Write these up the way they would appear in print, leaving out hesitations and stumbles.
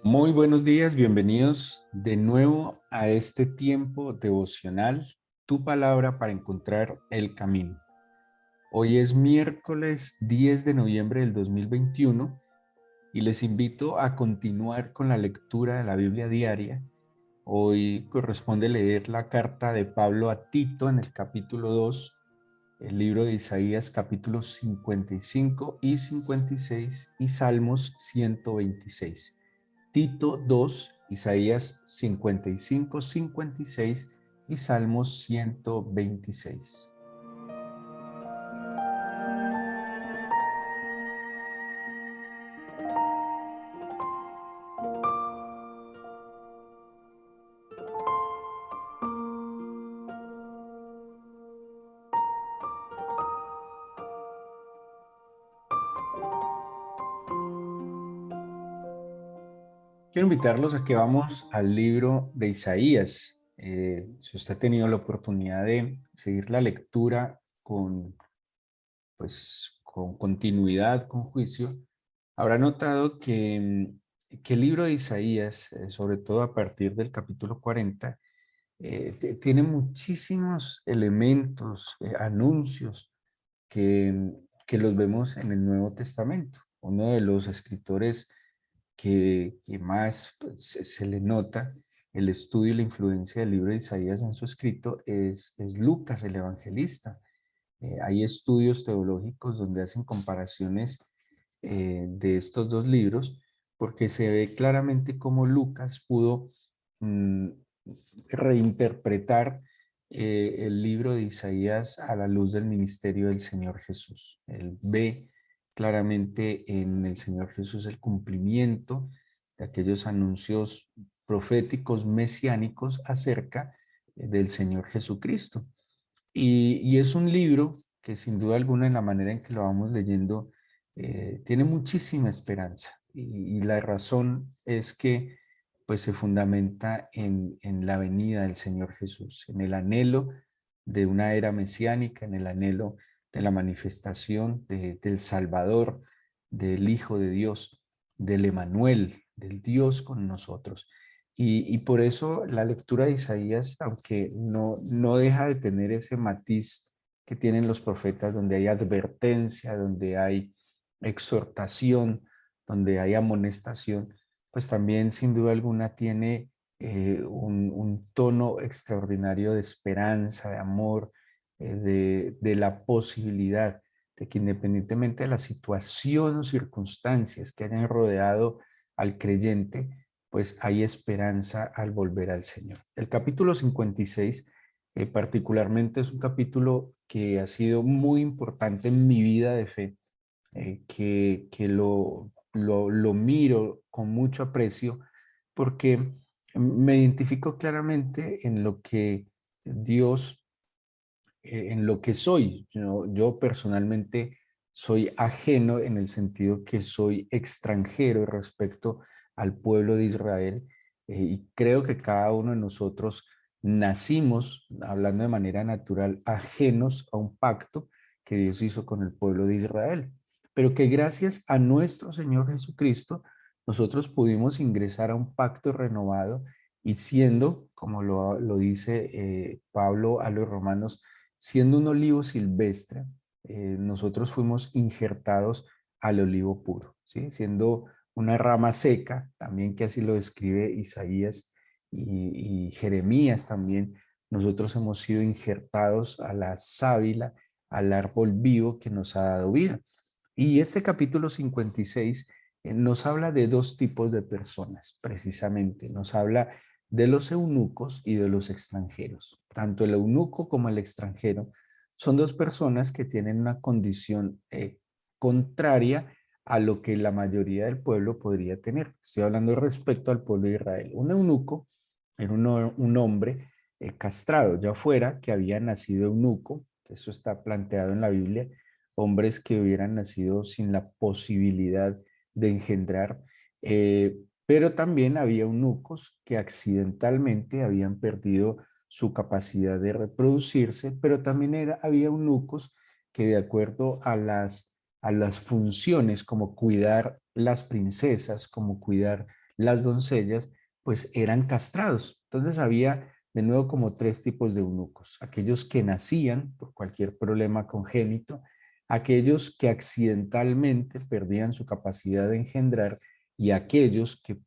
Muy buenos días, bienvenidos de nuevo a este tiempo devocional, tu palabra para encontrar el camino. Hoy es miércoles 10 de noviembre del 2021 y les invito a continuar con la lectura de la Biblia diaria. Hoy corresponde leer la carta de Pablo a Tito en el capítulo 2, el libro de Isaías capítulos 55 y 56 y Salmos 126. Tito 2, Isaías 55, 56 y Salmos 126. Quiero invitarlos a que vamos al libro de Isaías. Si usted ha tenido la oportunidad de seguir la lectura con continuidad, con juicio, habrá notado que el libro de Isaías, sobre todo a partir del capítulo 40, tiene muchísimos elementos, anuncios que, que los vemos en el Nuevo Testamento. Uno de los escritores que más pues, se le nota el estudio y la influencia del libro de Isaías en su escrito es Lucas, el evangelista. Hay estudios teológicos donde hacen comparaciones de estos dos libros, porque se ve claramente cómo Lucas pudo mm, reinterpretar el libro de Isaías a la luz del ministerio del Señor Jesús. Él ve claramente en el Señor Jesús el cumplimiento de aquellos anuncios proféticos mesiánicos acerca del Señor Jesucristo. Y es un libro que sin duda alguna en la manera en que lo vamos leyendo tiene muchísima esperanza y la razón es que pues se fundamenta en la venida del Señor Jesús, en el anhelo de una era mesiánica, en el anhelo de la manifestación del Salvador, del Hijo de Dios, del Emanuel, del Dios con nosotros. Y por eso la lectura de Isaías, aunque no deja de tener ese matiz que tienen los profetas, donde hay advertencia, donde hay exhortación, donde hay amonestación, pues también sin duda alguna tiene un tono extraordinario de esperanza, de amor, de la posibilidad de que independientemente de la situación o circunstancias que hayan rodeado al creyente, pues hay esperanza al volver al Señor. El capítulo 56 particularmente es un capítulo que ha sido muy importante en mi vida de fe, que lo miro con mucho aprecio porque me identifico claramente en lo que Dios, en lo que soy. Yo personalmente soy ajeno en el sentido que soy extranjero respecto al pueblo de Israel y creo que cada uno de nosotros nacimos, hablando de manera natural, ajenos a un pacto que Dios hizo con el pueblo de Israel, pero que gracias a nuestro Señor Jesucristo nosotros pudimos ingresar a un pacto renovado y siendo, como lo dice Pablo a los romanos, siendo un olivo silvestre, nosotros fuimos injertados al olivo puro, ¿sí? Siendo una rama seca, también que así lo describe Isaías y Jeremías también, nosotros hemos sido injertados a la sábila, al árbol vivo que nos ha dado vida. Y este capítulo 56 nos habla de dos tipos de personas, precisamente. Nos habla de los eunucos y de los extranjeros. Tanto el eunuco como el extranjero son dos personas que tienen una condición contraria a lo que la mayoría del pueblo podría tener. Estoy hablando respecto al pueblo de Israel. Un eunuco era un hombre castrado, ya fuera que había nacido eunuco, eso está planteado en la Biblia, hombres que hubieran nacido sin la posibilidad de engendrar, pero también había eunucos que accidentalmente habían perdido su capacidad de reproducirse, pero también había eunucos que de acuerdo a las funciones como cuidar las princesas, como cuidar las doncellas, pues eran castrados. Entonces había de nuevo como tres tipos de eunucos: aquellos que nacían por cualquier problema congénito, aquellos que accidentalmente perdían su capacidad de engendrar y aquellos que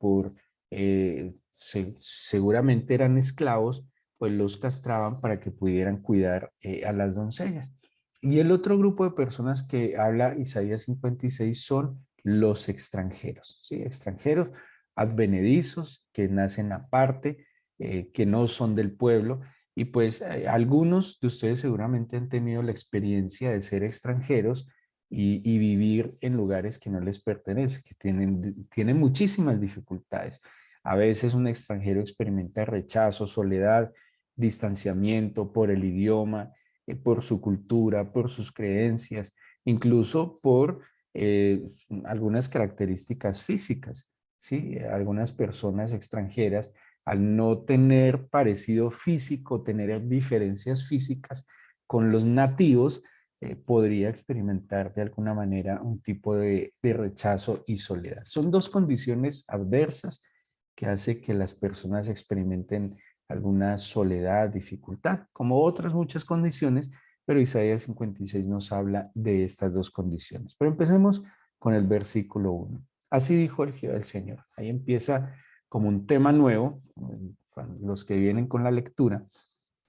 seguramente eran esclavos, pues los castraban para que pudieran cuidar a las doncellas. Y el otro grupo de personas que habla Isaías 56 son los extranjeros, ¿sí? Extranjeros advenedizos que nacen aparte, que no son del pueblo. Y pues algunos de ustedes seguramente han tenido la experiencia de ser extranjeros y vivir en lugares que no les pertenecen, que tienen muchísimas dificultades. A veces un extranjero experimenta rechazo, soledad, distanciamiento por el idioma, por su cultura, por sus creencias, incluso por algunas características físicas, ¿sí? Algunas personas extranjeras, al no tener parecido físico, tener diferencias físicas con los nativos, podría experimentar de alguna manera un tipo de rechazo y soledad. Son dos condiciones adversas que hace que las personas experimenten alguna soledad, dificultad, como otras muchas condiciones, pero Isaías 56 nos habla de estas dos condiciones. Pero empecemos con el versículo 1. Así dijo el Jehová del Señor. Ahí empieza como un tema nuevo, los que vienen con la lectura.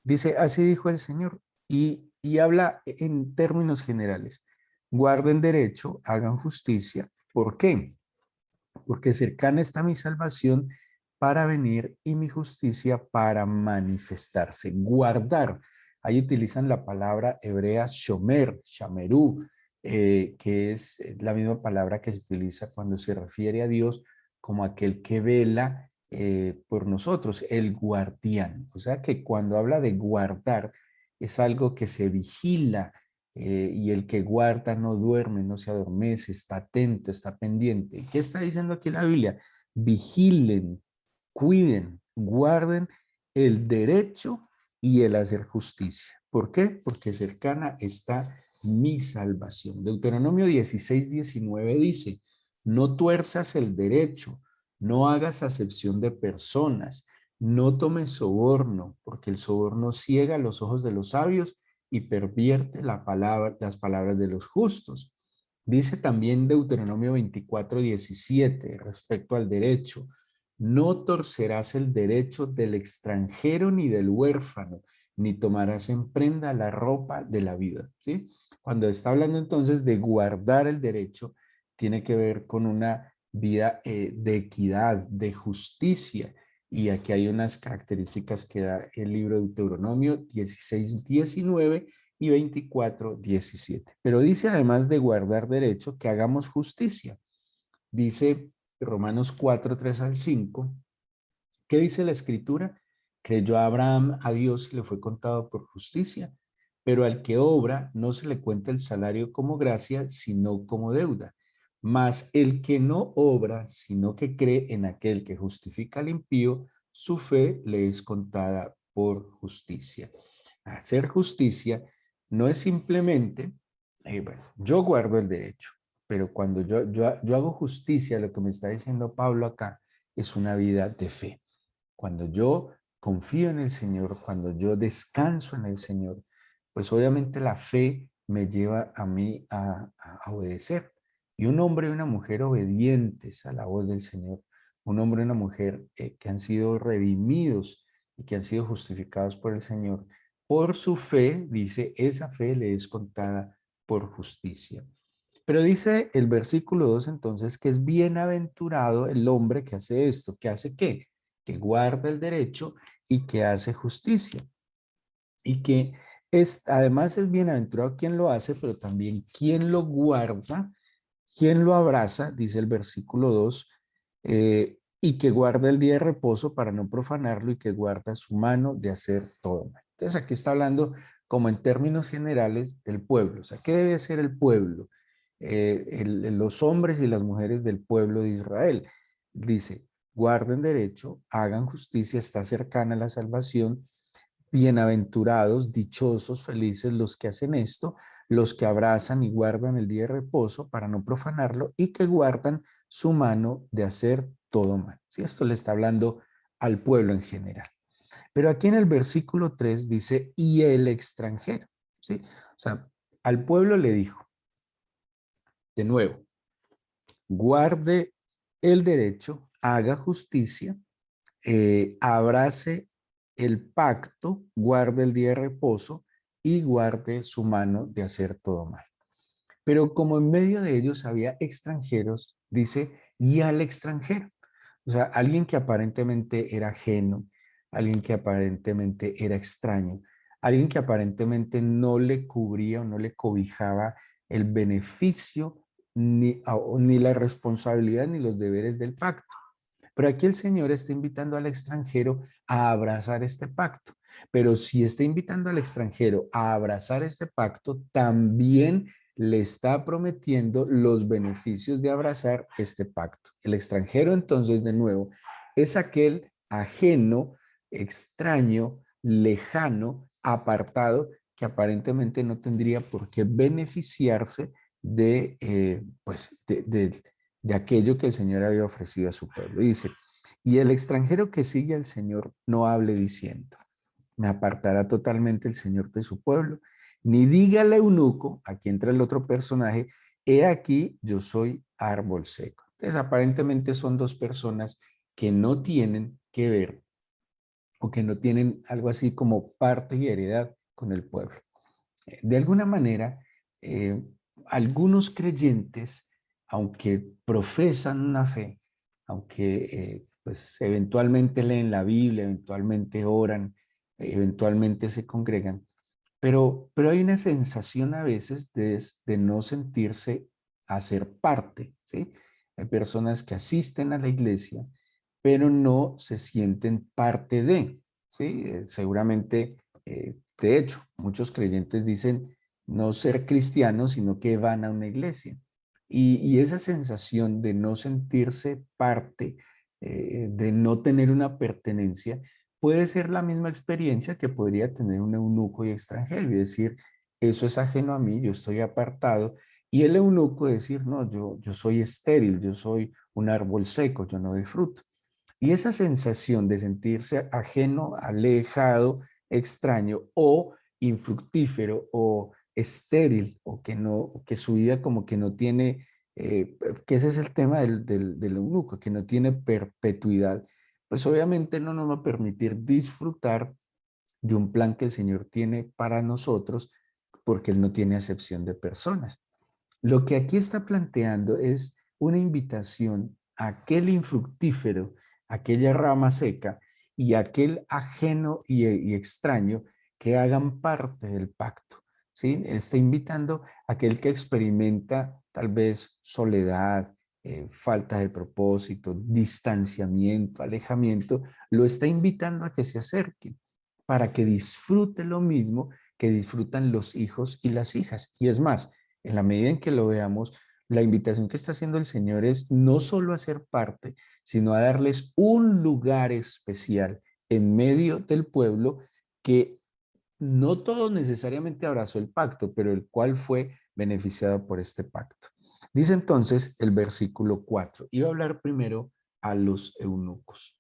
Dice, así dijo el Señor, y habla en términos generales. Guarden derecho, hagan justicia. ¿Por qué? Porque cercana está mi salvación para venir y mi justicia para manifestarse. Guardar. Ahí utilizan la palabra hebrea shomer, shamerú, que es la misma palabra que se utiliza cuando se refiere a Dios como aquel que vela por nosotros, el guardián. O sea que cuando habla de guardar, es algo que se vigila, y el que guarda no duerme, no se adormece, está atento, está pendiente. ¿Qué está diciendo aquí la Biblia? Vigilen, cuiden, guarden el derecho y el hacer justicia. ¿Por qué? Porque cercana está mi salvación. Deuteronomio 16:19 dice, no tuerzas el derecho, no hagas acepción de personas, no tomes soborno, porque el soborno ciega los ojos de los sabios y pervierte las palabras de los justos. Dice también Deuteronomio 24:17 respecto al derecho, no torcerás el derecho del extranjero ni del huérfano, ni tomarás en prenda la ropa de la viuda. ¿Sí? Cuando está hablando entonces de guardar el derecho, tiene que ver con una vida de equidad, de justicia. Y aquí hay unas características que da el libro de Deuteronomio 16:19 y 24:17. Pero dice además de guardar derecho que hagamos justicia. Dice Romanos 4:3 al 5. ¿Qué dice la escritura? Creyó Abraham a Dios y le fue contado por justicia, pero al que obra no se le cuenta el salario como gracia, sino como deuda. Mas el que no obra, sino que cree en aquel que justifica al impío, su fe le es contada por justicia. Hacer justicia no es simplemente, bueno, yo guardo el derecho, pero cuando yo hago justicia, lo que me está diciendo Pablo acá es una vida de fe. Cuando yo confío en el Señor, cuando yo descanso en el Señor, pues obviamente la fe me lleva a mí a obedecer. Y un hombre y una mujer obedientes a la voz del Señor, un hombre y una mujer que han sido redimidos y que han sido justificados por el Señor, por su fe, dice, esa fe le es contada por justicia. Pero dice el versículo 2 entonces que es bienaventurado el hombre que hace esto. ¿Que hace qué? Que guarda el derecho y que hace justicia. Y que además es bienaventurado quien lo hace, pero también quien lo guarda, quien lo abraza, dice el versículo 2, y que guarda el día de reposo para no profanarlo y que guarda su mano de hacer todo mal. Entonces aquí está hablando como en términos generales del pueblo. O sea, ¿qué debe hacer el pueblo? Los hombres y las mujeres del pueblo de Israel. Dice, guarden derecho, hagan justicia, está cercana la salvación. Bienaventurados, dichosos, felices los que hacen esto, los que abrazan y guardan el día de reposo para no profanarlo y que guardan su mano de hacer todo mal. ¿Sí? Esto le está hablando al pueblo en general. Pero aquí en el versículo 3 dice, y el extranjero. ¿Sí? O sea, al pueblo le dijo, de nuevo, guarde el derecho, haga justicia, abrace el pacto, guarde el día de reposo y guarde su mano de hacer todo mal. Pero como en medio de ellos había extranjeros, dice, y al extranjero. O sea, alguien que aparentemente era ajeno, alguien que aparentemente era extraño, alguien que aparentemente no le cubría o no le cobijaba el beneficio ni la responsabilidad ni los deberes del pacto. Pero aquí el Señor está invitando al extranjero a abrazar este pacto. Pero si está invitando al extranjero a abrazar este pacto, también le está prometiendo los beneficios de abrazar este pacto. El extranjero, entonces, de nuevo, es aquel ajeno, extraño, lejano, apartado, que aparentemente no tendría por qué beneficiarse de aquello que el Señor había ofrecido a su pueblo. Y dice, y el extranjero que sigue al Señor no hable diciendo, me apartará totalmente el Señor de su pueblo, ni diga al eunuco, aquí entra el otro personaje, he aquí yo soy árbol seco. Entonces aparentemente son dos personas que no tienen que ver o que no tienen algo así como parte y heredad con el pueblo. De alguna manera, eh, algunos creyentes, aunque profesan una fe, aunque pues eventualmente leen la Biblia, eventualmente oran, eventualmente se congregan, pero hay una sensación a veces de no sentirse a ser parte, ¿sí? Hay personas que asisten a la iglesia, pero no se sienten parte de, ¿sí? Seguramente, de hecho, muchos creyentes dicen no ser cristianos, sino que van a una iglesia. Y esa sensación de no sentirse parte, de no tener una pertenencia, puede ser la misma experiencia que podría tener un eunuco y extranjero y decir, eso es ajeno a mí, yo estoy apartado. Y el eunuco decir, no, yo soy estéril, yo soy un árbol seco, yo no doy fruto. Y esa sensación de sentirse ajeno, alejado, extraño o infructífero o estéril o que no, que su vida como que no tiene, que ese es el tema del eunuco, que no tiene perpetuidad, pues obviamente no nos va a permitir disfrutar de un plan que el Señor tiene para nosotros porque Él no tiene acepción de personas. Lo que aquí está planteando es una invitación a aquel infructífero, aquella rama seca y aquel ajeno y extraño que hagan parte del pacto. ¿Sí? Está invitando a aquel que experimenta tal vez soledad, falta de propósito, distanciamiento, alejamiento, lo está invitando a que se acerque para que disfrute lo mismo que disfrutan los hijos y las hijas. Y es más, en la medida en que lo veamos, la invitación que está haciendo el Señor es no solo a ser parte, sino a darles un lugar especial en medio del pueblo que no todos necesariamente abrazó el pacto, pero el cual fue beneficiado por este pacto. Dice entonces el versículo 4, iba a hablar primero a los eunucos.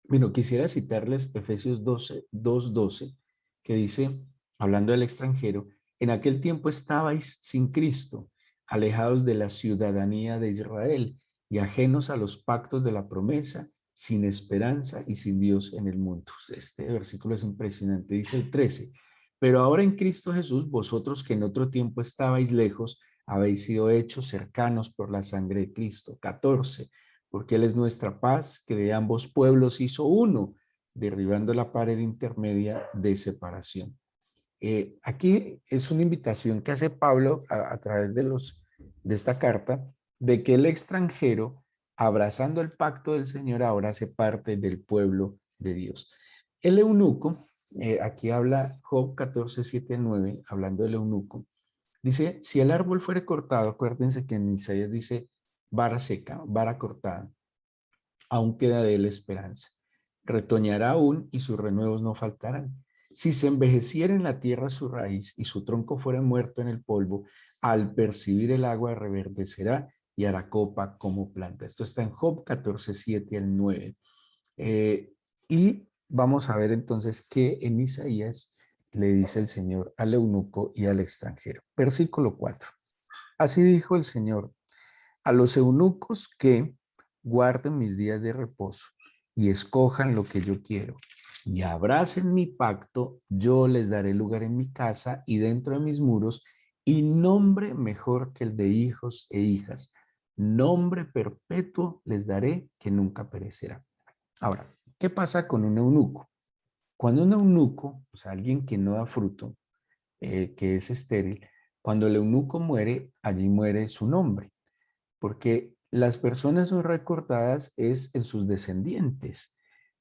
Bueno, quisiera citarles Efesios 12, 2:12, que dice, hablando del extranjero, en aquel tiempo estabais sin Cristo, alejados de la ciudadanía de Israel y ajenos a los pactos de la promesa, sin esperanza y sin Dios en el mundo. Este versículo es impresionante, dice el 13, pero ahora en Cristo Jesús, vosotros que en otro tiempo estabais lejos, habéis sido hechos cercanos por la sangre de Cristo. 14, porque Él es nuestra paz, que de ambos pueblos hizo uno, derribando la pared intermedia de separación. Aquí es una invitación que hace Pablo a través de esta carta, de que el extranjero, abrazando el pacto del Señor, ahora hace parte del pueblo de Dios. El eunuco, aquí habla Job 14, 7, 9, hablando del eunuco, dice, si el árbol fuere cortado, acuérdense que en Isaías dice vara seca, vara cortada. aún queda de él esperanza. Retoñará aún y sus renuevos no faltarán. Si se envejeciera en la tierra su raíz y su tronco fuera muerto en el polvo, al percibir el agua reverdecerá y hará copa como planta. Esto está en Job 14, 7 al 9. Y vamos a ver entonces qué en Isaías le dice el Señor al eunuco y al extranjero. Versículo 4. Así dijo el Señor: a los eunucos que guarden mis días de reposo y escojan lo que yo quiero y abracen mi pacto, yo les daré lugar en mi casa y dentro de mis muros, y nombre mejor que el de hijos e hijas. Nombre perpetuo les daré que nunca perecerá. Ahora, ¿qué pasa con un eunuco? Cuando un eunuco, o sea, alguien que no da fruto, que es estéril, cuando el eunuco muere, allí muere su nombre, porque las personas son recordadas es en sus descendientes,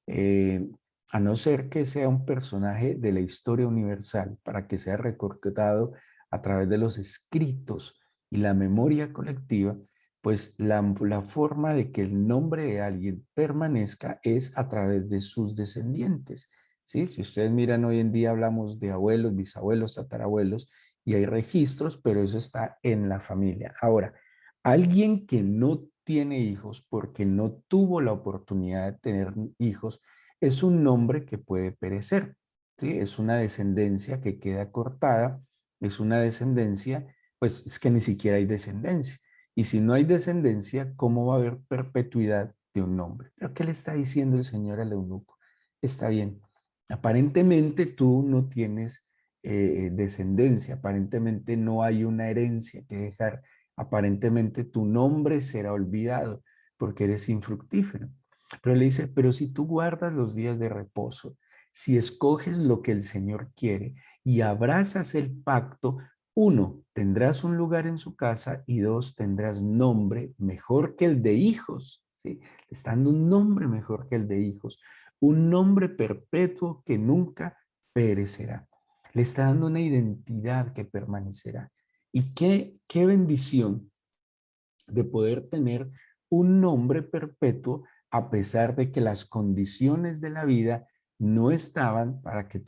eh, a no ser que sea un personaje de la historia universal, para que sea recordado a través de los escritos y la memoria colectiva, pues la forma de que el nombre de alguien permanezca es a través de sus descendientes. ¿Sí? Si ustedes miran, hoy en día hablamos de abuelos, bisabuelos, tatarabuelos, y hay registros, pero eso está en la familia. Ahora, alguien que no tiene hijos porque no tuvo la oportunidad de tener hijos es un nombre que puede perecer, ¿sí? Es una descendencia que queda cortada, es una descendencia, pues es que ni siquiera hay descendencia. Y si no hay descendencia, ¿cómo va a haber perpetuidad de un nombre? ¿Pero qué le está diciendo el Señor al eunuco? Está bien, aparentemente tú no tienes descendencia, aparentemente no hay una herencia que dejar, aparentemente tu nombre será olvidado porque eres infructífero. Pero le dice, pero si tú guardas los días de reposo, si escoges lo que el Señor quiere y abrazas el pacto, uno, tendrás un lugar en su casa y dos, tendrás nombre mejor que el de hijos. ¿Sí? Le está dando un nombre mejor que el de hijos, un nombre perpetuo que nunca perecerá. Le está dando una identidad que permanecerá. Y qué bendición de poder tener un nombre perpetuo a pesar de que las condiciones de la vida no estaban para que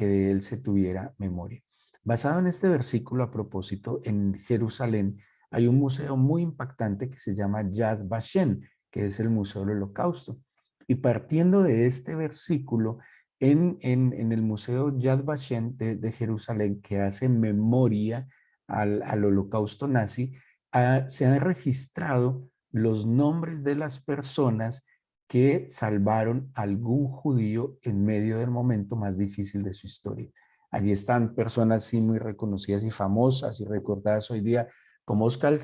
de él se tuviera memoria. Basado en este versículo, a propósito, en Jerusalén hay un museo muy impactante que se llama Yad Vashem, que es el Museo del Holocausto. Y partiendo de este versículo, en el Museo Yad Vashem de Jerusalén, que hace memoria al holocausto nazi, se han registrado los nombres de las personas que salvaron a algún judío en medio del momento más difícil de su historia. Allí están personas sí muy reconocidas y famosas y recordadas hoy día, como Oskar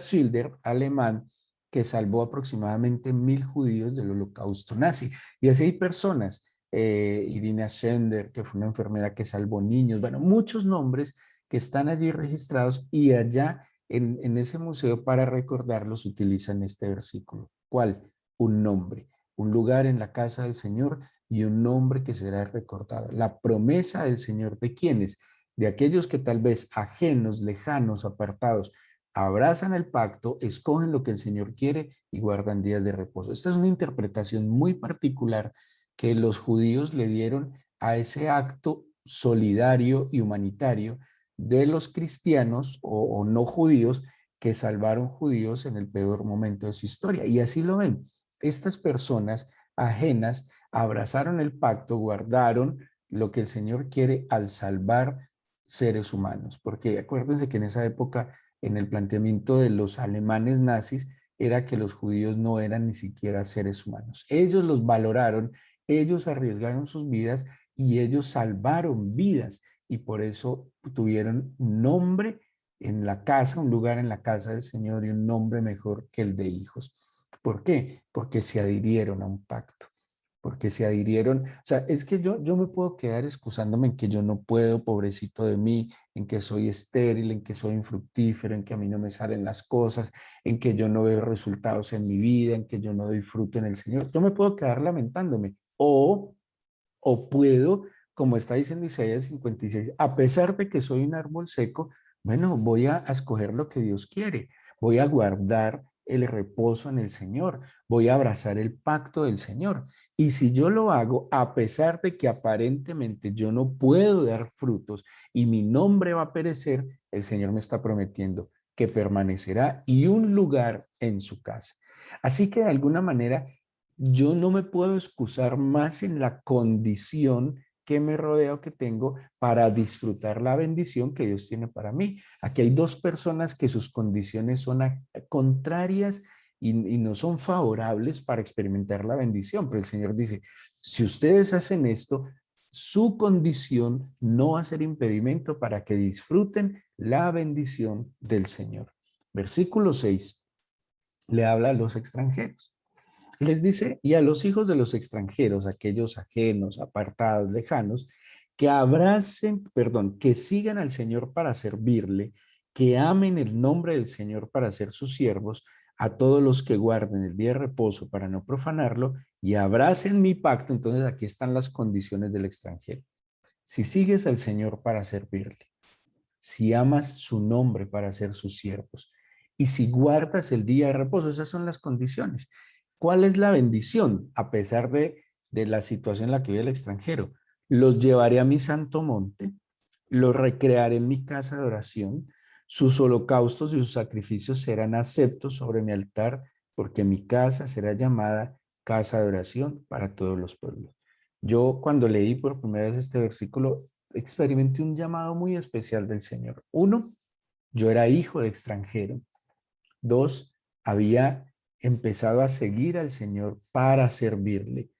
Schilder, alemán, que salvó aproximadamente 1000 judíos del holocausto nazi. Y así hay personas, Irina Schender, que fue una enfermera que salvó niños, bueno, muchos nombres que están allí registrados, y allá en ese museo para recordarlos utilizan este versículo. ¿Cuál? Un nombre, un lugar en la casa del Señor y un nombre que será recordado. La promesa del Señor, ¿de quiénes? De aquellos que tal vez ajenos, lejanos, apartados, abrazan el pacto, escogen lo que el Señor quiere y guardan días de reposo. Esta es una interpretación muy particular que los judíos le dieron a ese acto solidario y humanitario de los cristianos o no judíos que salvaron judíos en el peor momento de su historia. Y así lo ven. Estas personas ajenas abrazaron el pacto, guardaron lo que el Señor quiere al salvar seres humanos. Porque acuérdense que en esa época, en el planteamiento de los alemanes nazis, era que los judíos no eran ni siquiera seres humanos. Ellos los valoraron, ellos arriesgaron sus vidas y ellos salvaron vidas, y por eso tuvieron un nombre en la casa, un lugar en la casa del Señor y un nombre mejor que el de hijos. ¿Por qué? Porque se adhirieron a un pacto, porque se adhirieron. O sea, es que yo me puedo quedar excusándome en que yo no puedo, pobrecito de mí, en que soy estéril, en que soy infructífero, en que a mí no me salen las cosas, en que yo no veo resultados en mi vida, en que yo no doy fruto en el Señor. Yo me puedo quedar lamentándome. O puedo, como está diciendo Isaías 56, a pesar de que soy un árbol seco, bueno, voy a escoger lo que Dios quiere. Voy a guardar el reposo en el Señor, voy a abrazar el pacto del Señor. Y si yo lo hago, a pesar de que aparentemente yo no puedo dar frutos y mi nombre va a perecer, el Señor me está prometiendo que permanecerá y un lugar en su casa. Así que de alguna manera yo no me puedo excusar más en la condición que me rodea o que tengo para disfrutar la bendición que Dios tiene para mí. Aquí hay dos personas que sus condiciones son contrarias y no son favorables para experimentar la bendición, pero el Señor dice, si ustedes hacen esto, su condición no va a ser impedimento para que disfruten la bendición del Señor. Versículo 6 le habla a los extranjeros. Les dice, y a los hijos de los extranjeros, aquellos ajenos, apartados, lejanos, que abracen, perdón, que sigan al Señor para servirle, que amen el nombre del Señor para ser sus siervos, a todos los que guarden el día de reposo para no profanarlo y abracen mi pacto. Entonces aquí están las condiciones del extranjero. Si sigues al Señor para servirle, si amas su nombre para ser sus siervos y si guardas el día de reposo, esas son las condiciones. ¿Cuál es la bendición? A pesar de la situación en la que vive el extranjero, los llevaré a mi santo monte, los recrearé en mi casa de oración, sus holocaustos y sus sacrificios serán aceptos sobre mi altar, porque mi casa será llamada casa de oración para todos los pueblos. Yo cuando leí por primera vez este versículo, experimenté un llamado muy especial del Señor. Uno, yo era hijo de extranjero. Dos, había empezado a seguir al Señor para servirle,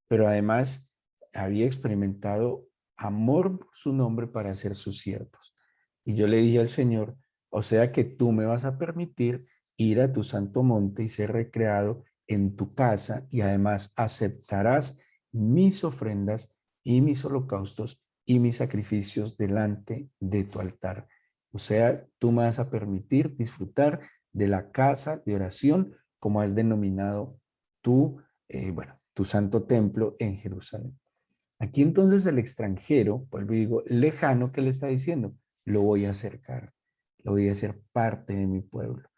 pero además había experimentado amor por su nombre para ser sus siervos. Y yo le dije al Señor, o sea que tú me vas a permitir ir a tu santo monte y ser recreado en tu casa y además aceptarás mis ofrendas y mis holocaustos y mis sacrificios delante de tu altar. O sea, tú me vas a permitir disfrutar de la casa de oración como has denominado tú, bueno, tu santo templo en Jerusalén. Aquí entonces el extranjero, vuelvo y digo, lejano, ¿qué le está diciendo? Lo voy a acercar, lo voy a hacer parte de mi pueblo,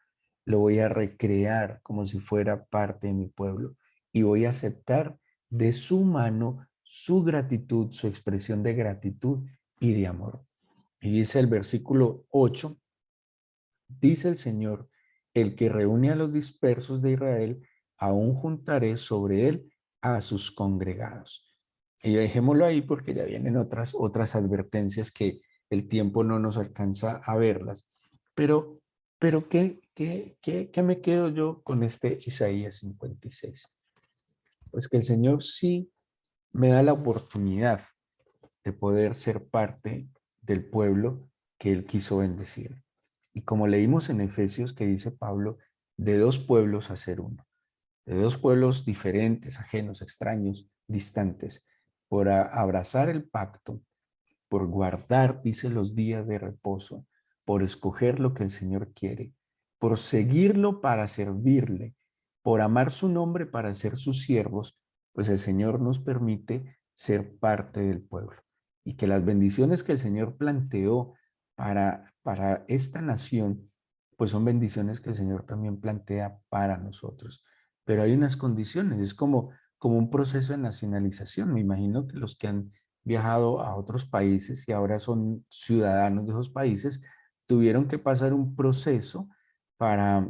lo voy a recrear como si fuera parte de mi pueblo y voy a aceptar de su mano su gratitud, su expresión de gratitud y de amor. Y dice el versículo 8, dice el Señor, el que reúne a los dispersos de Israel, aún juntaré sobre él a sus congregados. Y dejémoslo ahí porque ya vienen otras advertencias que el tiempo no nos alcanza a verlas. Pero, pero ¿qué me quedo yo con este Isaías 56? Pues que el Señor sí me da la oportunidad de poder ser parte del pueblo que Él quiso bendecir. Y como leímos en Efesios que dice Pablo, de dos pueblos hacer uno, de dos pueblos diferentes, ajenos, extraños, distantes, por abrazar el pacto, por guardar, dice, los días de reposo, por escoger lo que el Señor quiere, por seguirlo para servirle, por amar su nombre para ser sus siervos, pues el Señor nos permite ser parte del pueblo. Y que las bendiciones que el Señor planteó para esta nación, pues son bendiciones que el Señor también plantea para nosotros. Pero hay unas condiciones, es como un proceso de nacionalización. Me imagino que los que han viajado a otros países y ahora son ciudadanos de esos países, tuvieron que pasar un proceso para,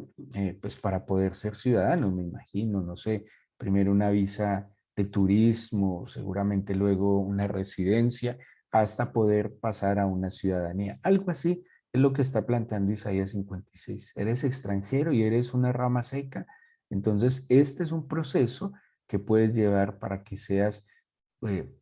pues para poder ser ciudadanos, me imagino, no sé, primero una visa de turismo, seguramente luego una residencia, hasta poder pasar a una ciudadanía. Algo así es lo que está planteando Isaías 56. Eres extranjero y eres una rama seca, entonces este es un proceso que puedes llevar para que seas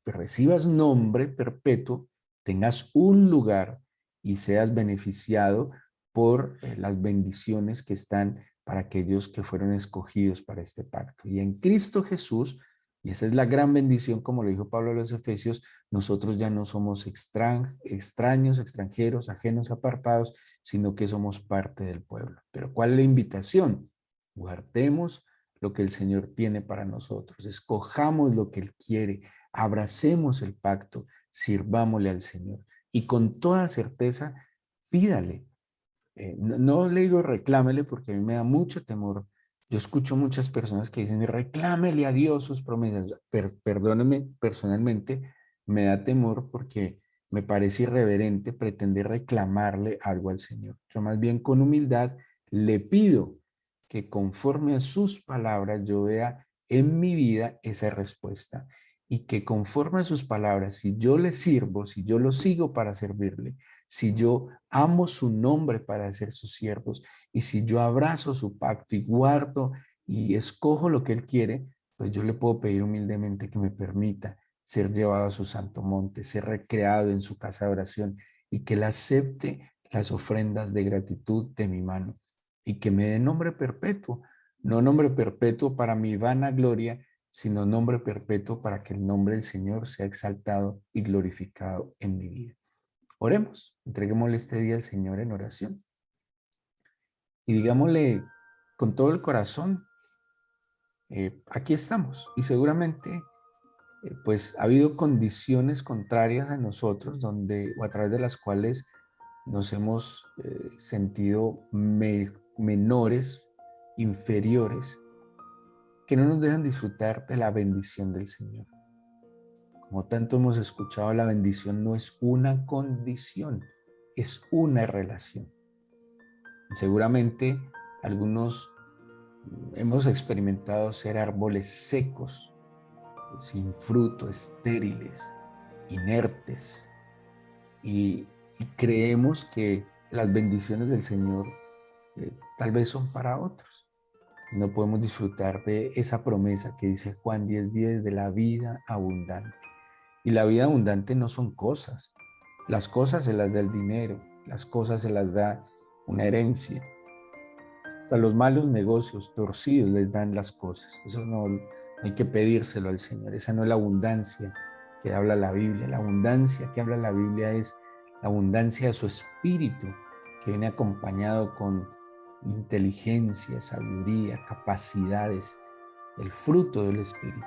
recibas nombre perpetuo, tengas un lugar y seas beneficiado por las bendiciones que están para aquellos que fueron escogidos para este pacto. Y en Cristo Jesús, y esa es la gran bendición, como lo dijo Pablo a los Efesios, nosotros ya no somos extraños, extranjeros, ajenos, apartados, sino que somos parte del pueblo. Pero ¿cuál es la invitación? Guardemos lo que el Señor tiene para nosotros, escojamos lo que Él quiere, abracemos el pacto, sirvámosle al Señor y con toda certeza pídale no le digo reclámele porque a mí me da mucho temor. Yo escucho muchas personas que dicen, reclámele a Dios sus promesas. Perdóneme, personalmente me da temor porque me parece irreverente pretender reclamarle algo al Señor. Yo más bien con humildad le pido que conforme a sus palabras yo vea en mi vida esa respuesta y que conforme a sus palabras, si yo le sirvo, si yo lo sigo para servirle, si yo amo su nombre para ser sus siervos y si yo abrazo su pacto y guardo y escojo lo que él quiere, pues yo le puedo pedir humildemente que me permita ser llevado a su santo monte, ser recreado en su casa de oración y que él acepte las ofrendas de gratitud de mi mano y que me dé nombre perpetuo, no nombre perpetuo para mi vana gloria, sino nombre perpetuo para que el nombre del Señor sea exaltado y glorificado en mi vida. Oremos, entreguémosle este día al Señor en oración y digámosle con todo el corazón, aquí estamos y seguramente pues ha habido condiciones contrarias a nosotros donde o a través de las cuales nos hemos sentido menores, inferiores, que no nos dejan disfrutar de la bendición del Señor. Como tanto hemos escuchado, la bendición no es una condición, es una relación. Seguramente algunos hemos experimentado ser árboles secos, sin fruto, estériles, inertes, y creemos que las bendiciones del Señor tal vez son para otros. No podemos disfrutar de esa promesa que dice Juan 10:10 de la vida abundante. Y la vida abundante no son cosas. Las cosas se las da el dinero, las cosas se las da una herencia. Hasta los malos negocios torcidos les dan las cosas. Eso no hay que pedírselo al Señor. Esa no es la abundancia que habla la Biblia. La abundancia que habla la Biblia es la abundancia de su espíritu, que viene acompañado con inteligencia, sabiduría, capacidades, el fruto del espíritu.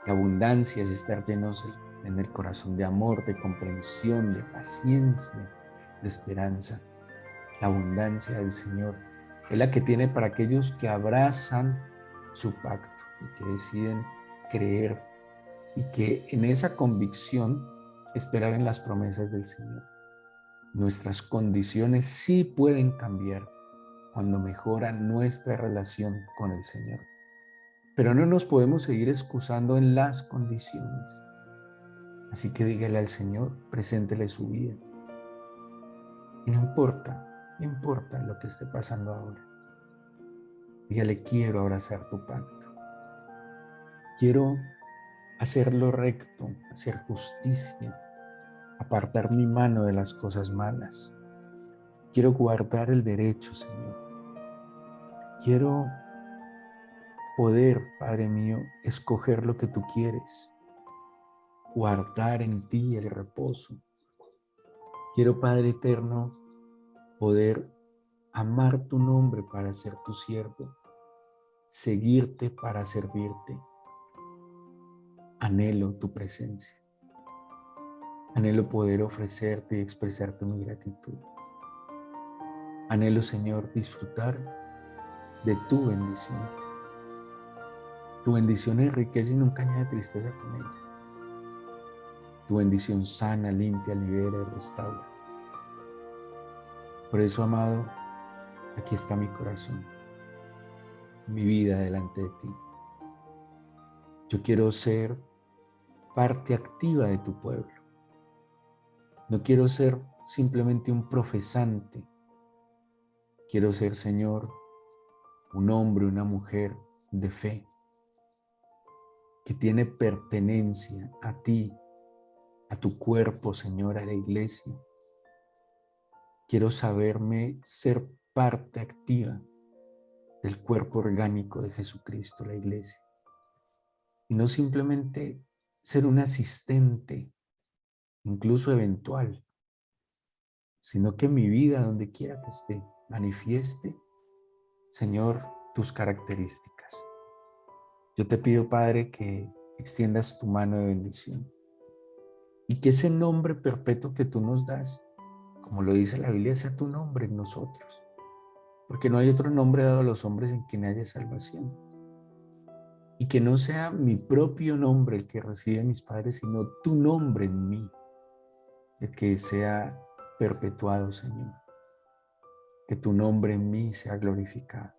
La abundancia es estar llenos en el corazón de amor, de comprensión, de paciencia, de esperanza. La abundancia del Señor es la que tiene para aquellos que abrazan su pacto y que deciden creer y que en esa convicción esperar en las promesas del Señor. Nuestras condiciones sí pueden cambiar cuando mejora nuestra relación con el Señor. Pero no nos podemos seguir excusando en las condiciones. Así que dígale al Señor, preséntele su vida. Y no importa lo que esté pasando ahora. Dígale, quiero abrazar tu pacto. Quiero hacer lo recto, hacer justicia, apartar mi mano de las cosas malas. Quiero guardar el derecho, Señor. Quiero poder, Padre mío, escoger lo que tú quieres, guardar en ti el reposo. Quiero, Padre eterno, poder amar tu nombre para ser tu siervo, seguirte para servirte. Anhelo tu presencia. Anhelo poder ofrecerte y expresarte mi gratitud. Anhelo, Señor, disfrutar de tu bendición. Tu bendición enriquece y nunca añade tristeza con ella. Tu bendición sana, limpia, libera y restaura. Por eso, amado, aquí está mi corazón, mi vida delante de ti. Yo quiero ser parte activa de tu pueblo. No quiero ser simplemente un profesante. Quiero ser, Señor, un hombre, una mujer de fe, que tiene pertenencia a ti, a tu cuerpo, Señor, a la iglesia. Quiero saberme ser parte activa del cuerpo orgánico de Jesucristo, la iglesia. Y no simplemente ser un asistente, incluso eventual, sino que mi vida, donde quiera que esté, manifieste, Señor, tus características. Yo te pido, Padre, que extiendas tu mano de bendición y que ese nombre perpetuo que tú nos das, como lo dice la Biblia, sea tu nombre en nosotros, porque no hay otro nombre dado a los hombres en quien haya salvación. Y que no sea mi propio nombre el que recibe mis padres, sino tu nombre en mí, el que sea perpetuado, Señor. Que tu nombre en mí sea glorificado.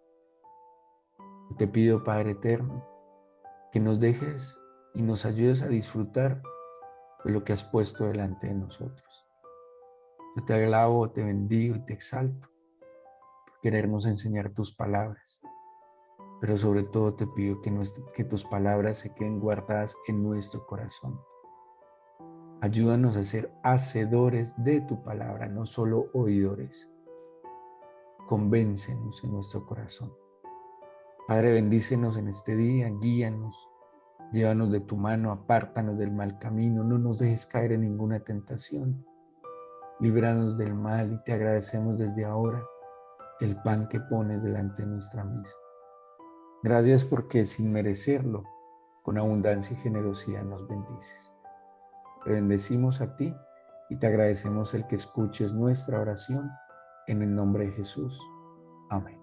Y te pido, Padre eterno, que nos dejes y nos ayudes a disfrutar de lo que has puesto delante de nosotros. Yo te alabo, te bendigo y te exalto por querernos enseñar tus palabras. Pero sobre todo te pido que tus palabras se queden guardadas en nuestro corazón. Ayúdanos a ser hacedores de tu palabra, no solo oidores. Convéncenos en nuestro corazón. Padre, bendícenos en este día, guíanos, llévanos de tu mano, apártanos del mal camino, no nos dejes caer en ninguna tentación. Líbranos del mal y te agradecemos desde ahora el pan que pones delante de nuestra mesa. Gracias porque sin merecerlo, con abundancia y generosidad nos bendices. Te bendecimos a ti y te agradecemos el que escuches nuestra oración en el nombre de Jesús. Amén.